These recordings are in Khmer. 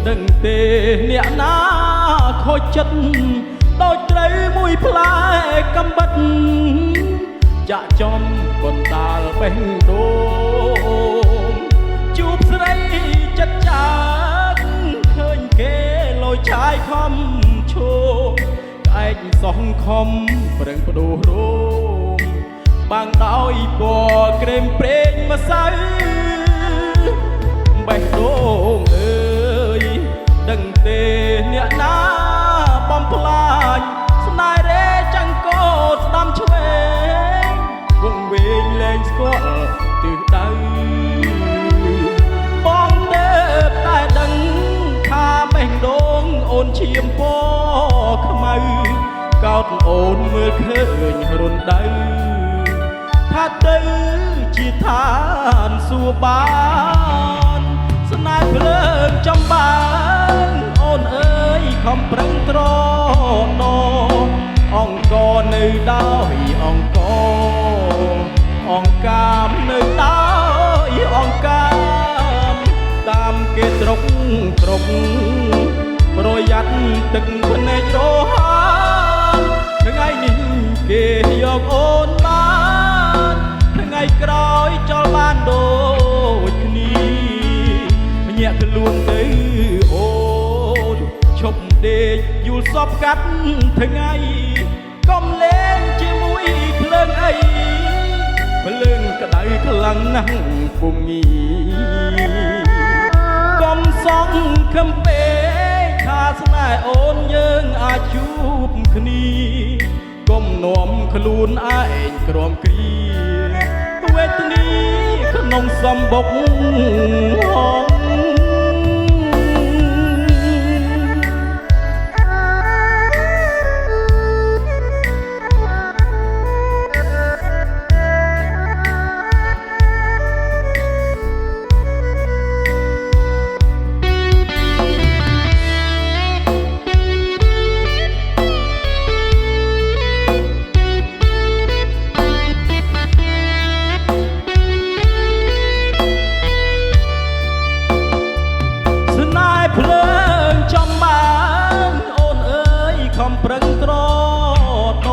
ដឹងទេអ្នកណាខូចចិត្តដូចត្រូវមួយផ្លែកំបិតចាក់ចំកណ្ដាលបេះដូងជួបស្រីចិត្តចាស់ឃើញគេលយឆាយខំឈោក្អែកសងខំប្រឹងបដូររោមបាំងដោយពណ៌ក្រែមប្រេងម្សៅបេះដូងអើយដឹងទេអ្នកណាបំផ្លាញស្នេហ៍រេចង្កោតស្ដាំឆ្វេងវងវែងលែងស្គាល់ទិសដៅបងទៅតែដឹងថាបេះដូងអូនឈាមពណ៌ខ្មៅកោតអូនមើលឃើញរំដៅថាទៅជាឋានសួគ៌បានស្នេហ៍ភ្លើងចំបានអូនអើយខំប្រឹងត្រដអង្គនៅដោយអង្គកាមនៅដោយអង្គកាមតាមគេត្រុកប្រយ័ត្នទឹកភ្នែករហានថ្ងៃនេះគេយកអូនបានថ្ងៃក្រោយចោលបានដូចគ្នាញាក់ខ្លួនទៅអូនឈប់ដេកយូលសពកាត់ថ្ងៃកុំលេងជាមួយភ្លើងអីភ្លើងក្តៅខ្លាំងណាស់ពុំងាយកុំសងខំពេកថាស្នេហ៍អូនយើងអាចជួបគ្នាកុំនាំខ្លួនឯងក្រំគ្រាវេទនាក្នុងសំបុកហងប្រឹងត្រដ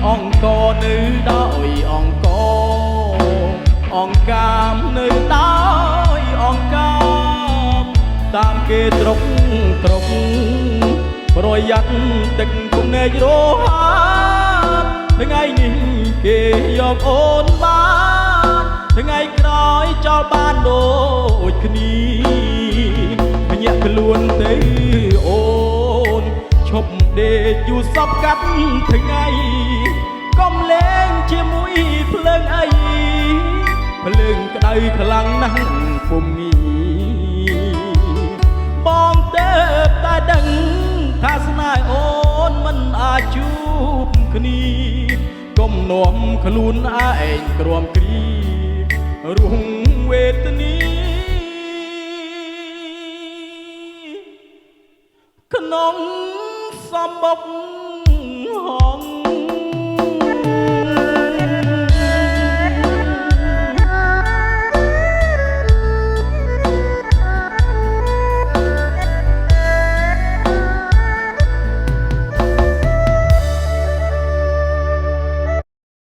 អង្គនៅដោយអង្គកាមនៅដោយអង្គកាមតាមគេត្រុកប្រយ័ត្នទឹកភ្នែករហានថ្ងៃនេះគេយកអូនបានថ្ងៃក្រោយចោលបានដូចគ្នាញាក់ខ្លួនទៅអូនឈប់ដេកយូរសពកាត់ថ្ងៃកុំលេងជាមួយភ្លើងអីភ្លើងក្តៅខ្លាំងណាស់ពុំងាបងទៅតែដឹងថាស្នេហ៍អូនមិនអាចជួបគ្នាកុំនាំខ្លួនឯងក្រំគ្រារួងវេទនាក្នុងសំបុក